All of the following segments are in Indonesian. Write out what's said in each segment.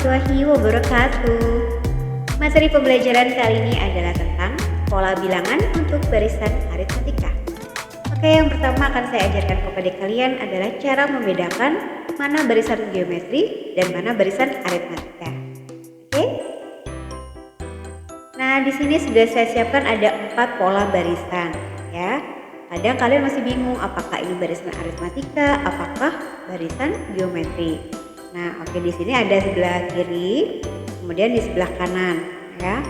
warahmatullahi wabarakatuh. Materi pembelajaran kali ini adalah tentang pola bilangan untuk barisan aritmatika. Oke, yang pertama akan saya ajarkan kepada kalian adalah cara membedakan mana barisan geometri dan mana barisan aritmatika. Oke. Nah, di sini sudah saya siapkan ada 4 pola barisan, ya. Kadang kalian masih bingung apakah ini barisan aritmatika, apakah barisan geometri. Nah, oke, di sini ada sebelah kiri, kemudian di sebelah kanan, ya.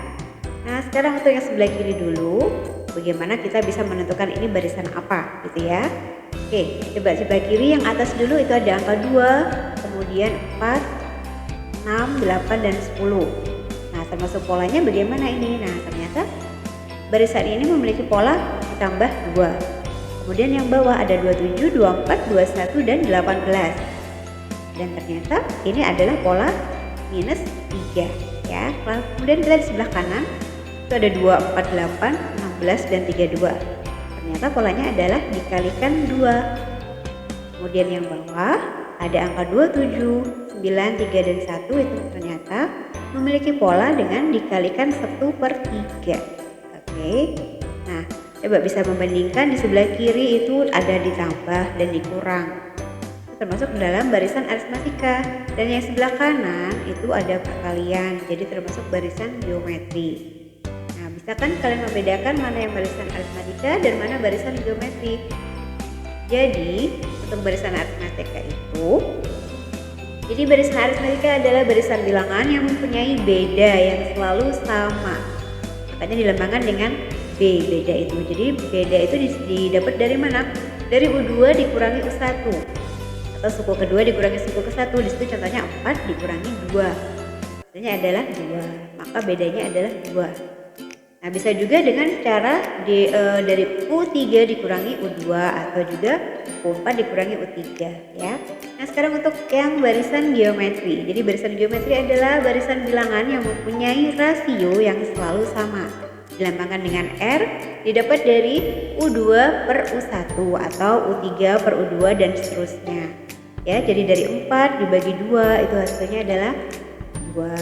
Nah, sekarang untuk yang sebelah kiri dulu, bagaimana kita bisa menentukan ini barisan apa, gitu ya. Oke, coba sebelah kiri yang atas dulu itu ada angka 2, kemudian 4, 6, 8, dan 10. Nah, termasuk polanya bagaimana ini? Nah, ternyata barisan ini memiliki pola ditambah 2. Kemudian yang bawah ada 27, 24, 21, dan 18. Dan ternyata ini adalah pola minus 3, ya. Kemudian kita di sebelah kanan itu ada 2, 4, 8, 16, dan 32. Ternyata polanya adalah dikalikan 2. Kemudian yang bawah ada angka 27, 9, 3, dan 1 itu ternyata memiliki pola dengan dikalikan 1/3. Oke. Nah, coba bisa membandingkan di sebelah kiri itu ada ditambah dan dikurang, termasuk dalam barisan aritmatika, dan yang sebelah kanan itu ada perkalian, jadi termasuk barisan geometri. Nah, bisa kan kalian membedakan mana yang barisan aritmatika dan mana barisan geometri? Jadi untuk barisan aritmatika itu, jadi barisan aritmatika adalah barisan bilangan yang mempunyai beda yang selalu sama, makanya dilambangkan dengan B, beda itu. Jadi beda itu didapat dari mana? Dari U2 dikurangi U1, atau suku kedua dikurangi suku ke-1. Di situ contohnya 4 dikurangi 2, hasilnya adalah 2, maka bedanya adalah 2. Nah, bisa juga dengan cara dari U3 dikurangi U2 atau juga U4 dikurangi U3, ya. Nah, sekarang untuk yang barisan geometri. Jadi barisan geometri adalah barisan bilangan yang mempunyai rasio yang selalu sama, dilambangkan dengan R, didapat dari U2 per U1 atau U3 per U2 dan seterusnya. Ya, jadi dari 4 dibagi 2 itu hasilnya adalah 2.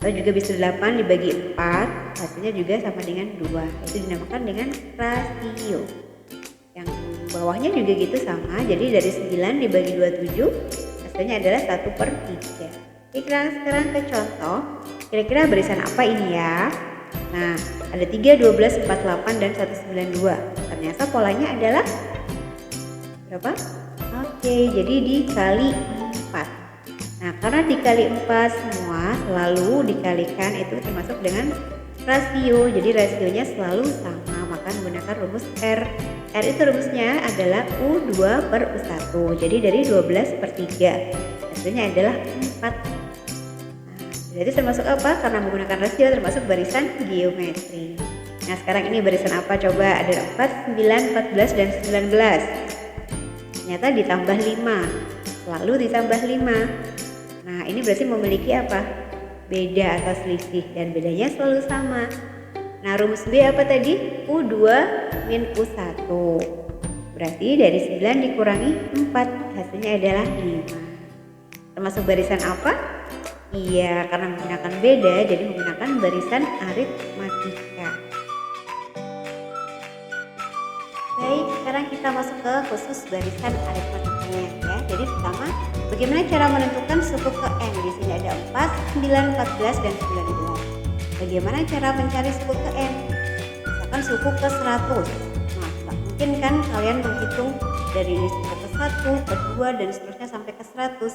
Atau juga bisa 8 dibagi 4, hasilnya juga sama dengan 2. Itu dinamakan dengan rasio. Yang bawahnya juga gitu sama, jadi dari 9 dibagi 27, hasilnya adalah 1/3. Oke, sekarang ke contoh, kira-kira barisan apa ini ya? Nah, ada 3, 12, 48, dan 192. Ternyata polanya adalah berapa? Oke, jadi dikali 4. Nah, karena dikali 4 semua selalu dikalikan itu termasuk dengan rasio. Jadi rasionya selalu sama, maka menggunakan rumus R. R itu rumusnya adalah U2 per U1. Jadi dari 12/3. Hasilnya adalah 4. Jadi termasuk apa? Karena menggunakan rasio termasuk barisan geometri. Nah, sekarang ini barisan apa? Coba ada 4, 9, 14, dan 19. Ternyata ditambah 5. Lalu ditambah 5. Nah, ini berarti memiliki apa? Beda atau selisih, dan bedanya selalu sama. Nah, rumus B apa tadi? U2 min U1. Berarti dari 9 dikurangi 4, hasilnya adalah 5. Termasuk barisan apa? Iya, karena menggunakan beda, jadi menggunakan barisan aritmatika. Baik, sekarang kita masuk ke khusus barisan aritmatikanya, ya. Jadi pertama, bagaimana cara menentukan suku ke N? Di sini ada 4, 9, 14, dan 19. Bagaimana cara mencari suku ke N? Misalkan suku ke 100. Nah, tak mungkin kan kalian menghitung dari suku ke 1, ke 2, dan seterusnya sampai ke 100.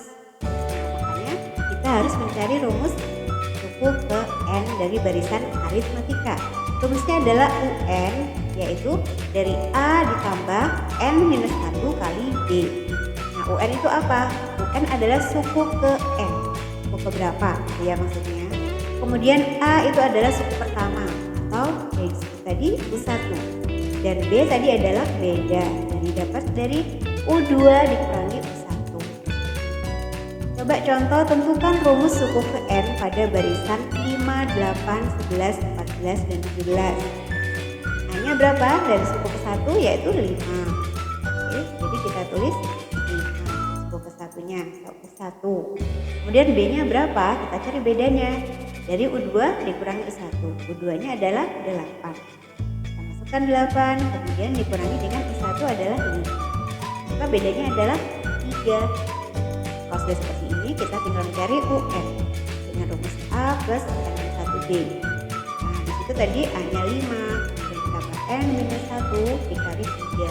Kita harus mencari rumus suku ke N dari barisan aritmatika. Rumusnya adalah UN, yaitu dari A ditambah N minus 1 kali B. Nah, UN itu apa? UN adalah suku ke N. Suku ke berapa? Ya maksudnya. Kemudian A itu adalah suku pertama, atau yang disebut tadi U1. Dan B tadi adalah beda, jadi dapat dari U2 dikurangi U1. Coba contoh, tentukan rumus suku ke N pada barisan 5, 8, 11, 14, dan 17. Hanya berapa? Dari suku ke 1 yaitu 5. Oke, jadi kita tulis 5. Suku ke 1 satunya, U1. Kemudian B-nya berapa? Kita cari bedanya. Dari U2 dikurangi U1. U2-nya adalah 8. Kita masukkan 8, kemudian dikurangi dengan U1 adalah 5. Maka bedanya adalah 3. Kalau sudah seperti ini, kita tinggal mencari UN dengan rumus A plus N-1B. Nah, disitu tadi A-nya 5, dan ditambah N-1 dikali 3.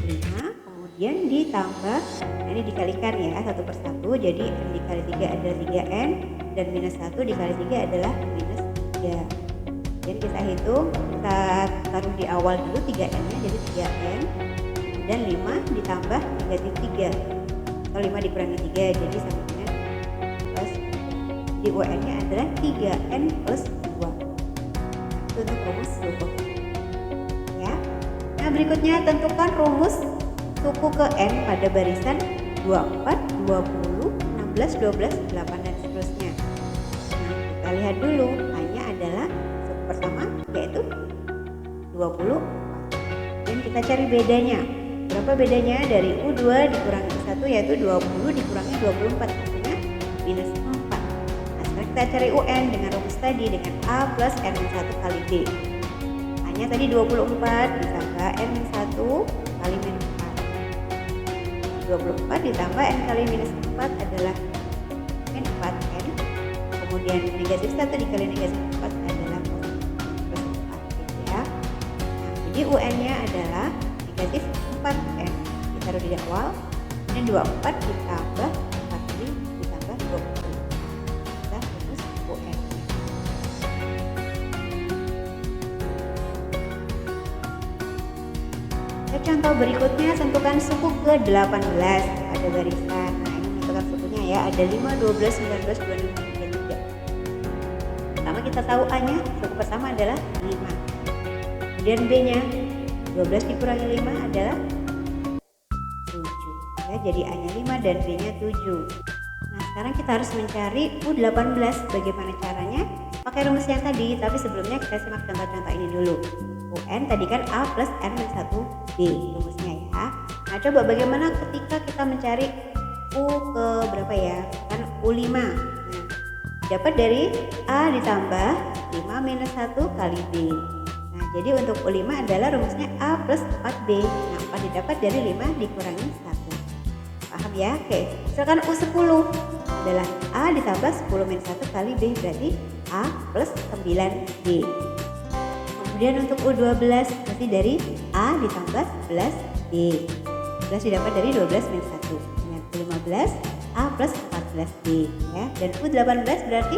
5, kemudian ditambah, ini dikalikan ya, satu per satu, jadi N dikali 3 adalah 3N, dan minus 1 dikali 3 adalah minus 3. Dan kita hitung, kita taruh di awal dulu 3N-nya, jadi 3N, dan 5 ditambah negatif 3, atau 5 dikurangi 3, jadi sama dengan plus. Jadi UN-nya adalah 3N plus 2. Itu untuk rumus suku ya. Nah, berikutnya tentukan rumus suku ke N pada barisan 24, 20, 16, 12, 8 dan seterusnya. Nah, kita lihat dulu, A-nya adalah suku pertama yaitu 24. Dan kita cari bedanya. Berapa bedanya dari U2 dikurangi U1 yaitu 20 dikurangi 24, hasilnya minus 4. Nah, sekarang kita cari UN dengan rumus tadi, dengan A plus N-1 kali B. A-nya tadi 24 ditambah N-1 kali minus 4. 24 ditambah N kali minus 4 adalah min 4N. Kemudian negatif 1 dikali negatif 4 adalah plus 4 gitu ya. Nah, jadi UN-nya adalah negatif 4N, ditaruh di awal, dan 24 ditambah 4 ditambah 20. Kita rumus UN. Contoh berikutnya, tentukan suku ke-18 pada barisan. Nah, ini menentukan sukunya ya, ada 5, 12, 19, 25, 33. Pertama kita tahu A-nya, suku pertama adalah 5. Kemudian B-nya 12 dikurangi 5 adalah 7 ya, jadi A-nya 5 dan B-nya 7. Nah, sekarang kita harus mencari U18. Bagaimana caranya? Pakai rumus yang tadi, tapi sebelumnya kita simak contoh-contoh ini dulu. UN tadi kan A plus N-1B rumusnya ya. Nah, coba bagaimana ketika kita mencari U ke berapa ya? Kan U5. Nah, dapat dari A ditambah 5 minus 1 kali B. Nah, jadi untuk U5 adalah rumusnya A plus 4B. Nah, 4 didapat dari 5 dikurangi 1. Paham ya? Oke, misalkan U10 adalah A ditambah 10 minus 1 kali B, berarti A plus 9B. Kemudian untuk U12 berarti dari A ditambah 11B. 11 didapat dari 12 minus 1. Dengan U15 A plus 14B ya. Dan U18 berarti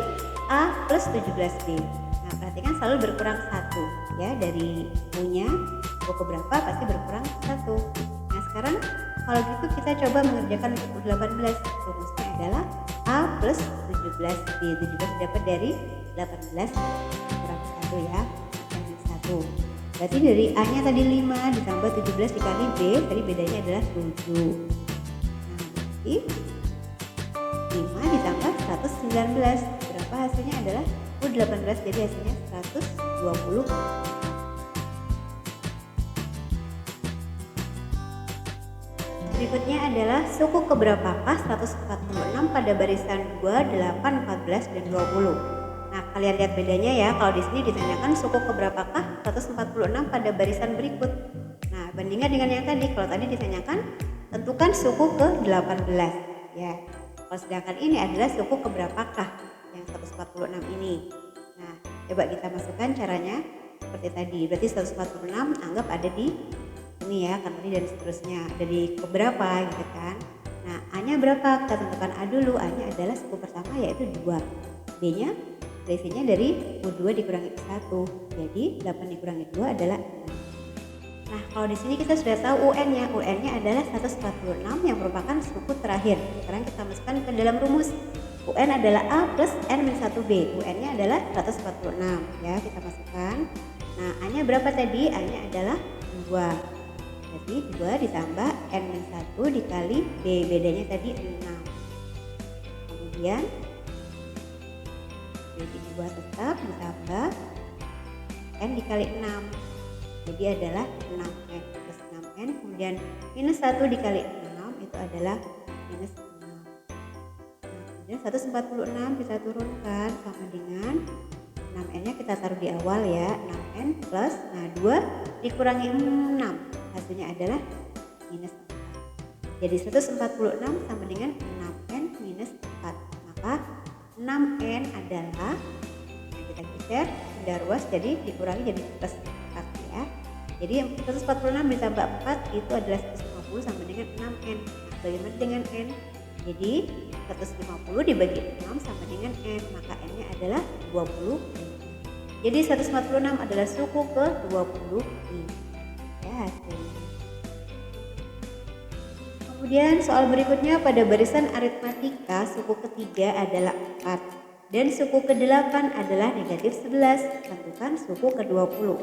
A plus 17B. Nah, perhatikan selalu berkurang 1 ya, dari U-nya U keberapa pasti berkurang 1. Nah, sekarang kalau gitu kita coba mengerjakan untuk U18. Rumusnya adalah A plus 17B. 17 didapat dari 18 kurang 1 ya. Berarti dari A-nya tadi 5 ditambah 17 dikali B, tadi bedanya adalah 7. Nah, berarti 5 ditambah 119. Berapa hasilnya adalah U18, jadi hasilnya 120. Berikutnya adalah suku keberapakah 146 pada barisan 2, 8, 14, dan 20. Nah, kalian lihat bedanya ya. Kalau di sini ditanyakan suku keberapakah 146 pada barisan berikut. Nah, bandingkan dengan yang tadi. Kalau tadi ditanyakan tentukan suku ke-18 ya. Kalau sedangkan ini adalah suku keberapakah yang 146 ini. Nah, coba kita masukkan caranya seperti tadi. Berarti 146 anggap ada di ini ya, karena ini dan seterusnya. Ada di keberapa gitu kan. Nah, A-nya berapa? Kita tentukan A dulu. A-nya adalah suku pertama yaitu 2. B-nya selisihnya dari U2 dikurangi U1, jadi 8 dikurangi 2 adalah 6. Nah, kalau di sini kita sudah tahu UN-nya. UN-nya adalah 146 yang merupakan suku terakhir. Sekarang kita masukkan ke dalam rumus. UN adalah A plus N-1B. UN-nya adalah 146 ya, kita masukkan. Nah, A-nya berapa tadi? A-nya adalah 2. Jadi 2 ditambah N-1 dikali B, bedanya tadi 6. Kemudian jadi 2 tetap ditambah N dikali 6, jadi adalah 6N plus 6N. Kemudian minus 1 dikali 6 itu adalah minus 6. Kemudian 146 kita turunkan sama dengan 6n-nya kita taruh di awal ya, 6n plus, nah 2 dikurangi 6 hasilnya adalah minus 4. Jadi 146 sama dengan 6n minus 4, maka 6n adalah, kita geser benda ruas jadi dikurangi jadi plus 4 ya. Jadi 146 ditambah 4 itu adalah 150 sama dengan 6n. Bagaimana dengan n? Jadi 150 dibagi 6 sama dengan n, maka n-nya adalah 20. Jadi 146 adalah suku ke 20 ya hasilnya. Kemudian soal berikutnya, pada barisan aritmatika suku ketiga adalah 4 dan suku ke-8 adalah negatif 11. Tentukan suku ke-20.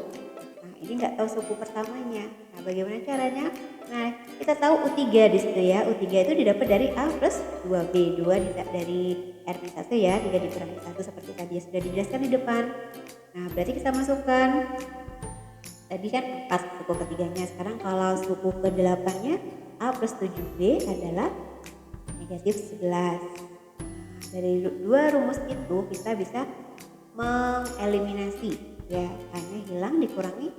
Nah, ini nggak tahu suku pertamanya. Nah, bagaimana caranya? Nah, kita tahu U3 di situ ya. U3 itu didapat dari A plus 2B. 2 dari R-1 ya, 3 dikurangi 1 seperti tadi sudah dijelaskan di depan. Nah, berarti kita masukkan. Tadi kan 4 suku ketiganya. Sekarang kalau suku ke-8-nya A plus 7B adalah negatif 11. Dari dua rumus itu kita bisa mengeliminasi ya, hanya hilang dikurangi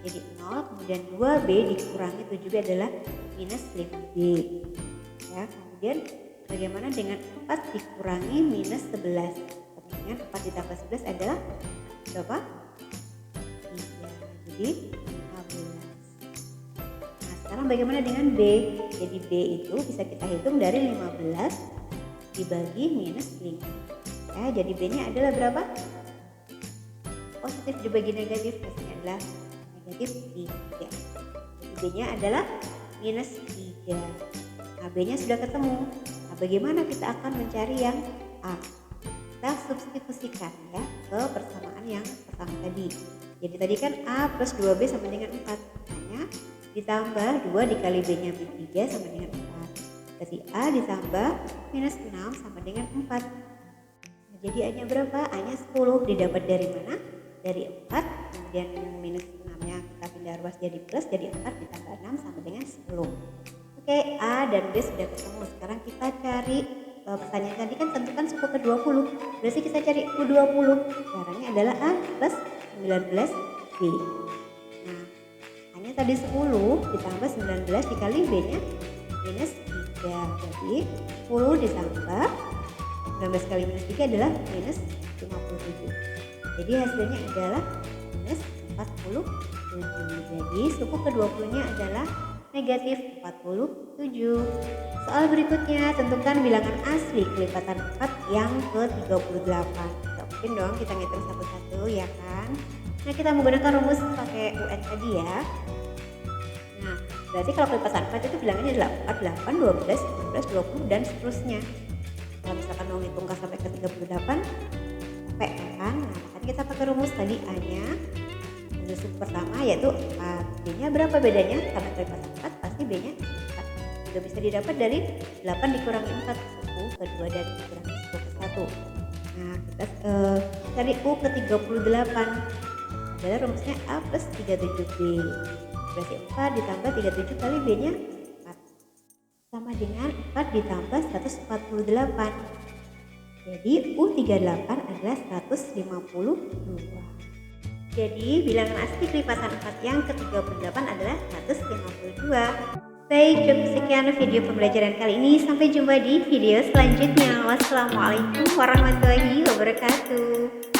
jadi 0, kemudian 2B dikurangi 7B adalah minus 5B ya. Kemudian bagaimana dengan 4 dikurangi minus 11? Kemudian 4 ditambah 11 adalah berapa? 3, jadi 15. Nah, sekarang bagaimana dengan B? Jadi B itu bisa kita hitung dari 15 dibagi minus 5 ya, jadi B-nya adalah berapa? Positif dibagi negatif, hasilnya adalah negatif 3. Jadi B-nya adalah minus 3. Nah, B-nya sudah ketemu. Nah, bagaimana kita akan mencari yang A? Kita substitusikan ya ke persamaan yang pertama tadi. Jadi tadi kan A plus 2B sama dengan 4, hanya ditambah 2 dikali B-nya B3 sama dengan 4. Berarti A ditambah minus 6 sama dengan 4. Nah, jadi A-nya berapa? A-nya 10. Didapat dari mana? Dari 4, kemudian minus 6-nya kita pindah ruas jadi plus, jadi 4 ditambah 6 sama dengan 10. Oke, A dan B sudah ketemu. Sekarang kita cari, pertanyaan tadi kan tentukan suku ke-20. Berarti kita cari U20. Caranya adalah A plus 19B. Nah, A-nya tadi 10 ditambah 19 dikali B-nya minus 3. Jadi 10 ditambah 19 kali minus 3 adalah minus 57. Jadi hasilnya adalah minus 47. Jadi suku ke-20 nya adalah negatif 47. Soal berikutnya, tentukan bilangan asli kelipatan 4 yang ke-38. Gak mungkin dong kita ngitung satu-satu ya kan. Nah, kita menggunakan rumus pakai UN tadi ya. Nah, berarti kalau kelipatan 4 itu bilangannya adalah 4, 8, 12, 15, 20 dan seterusnya. Kalau misalkan mau ngitungkan sampai ke 38 capek kan. Nah, makanya kita pakai rumus tadi A-nya untuk suku pertama yaitu 4. B-nya berapa bedanya? Karena kelipatan 4 pasti B-nya 4. Juga bisa didapat dari 8 dikurangi 4 suku kedua dan dikurangi suku ke-1. Nah, kita cari U ke-38 adalah rumusnya A plus 37B. Berarti 4 ditambah 37 kali B-nya 4 sama dengan 4 ditambah 148. Jadi U38 adalah 152. Jadi bilangan asli kelipatan 4 yang ke-38 adalah 152. Baik, cukup sekian video pembelajaran kali ini. Sampai jumpa di video selanjutnya. Wassalamualaikum warahmatullahi wabarakatuh.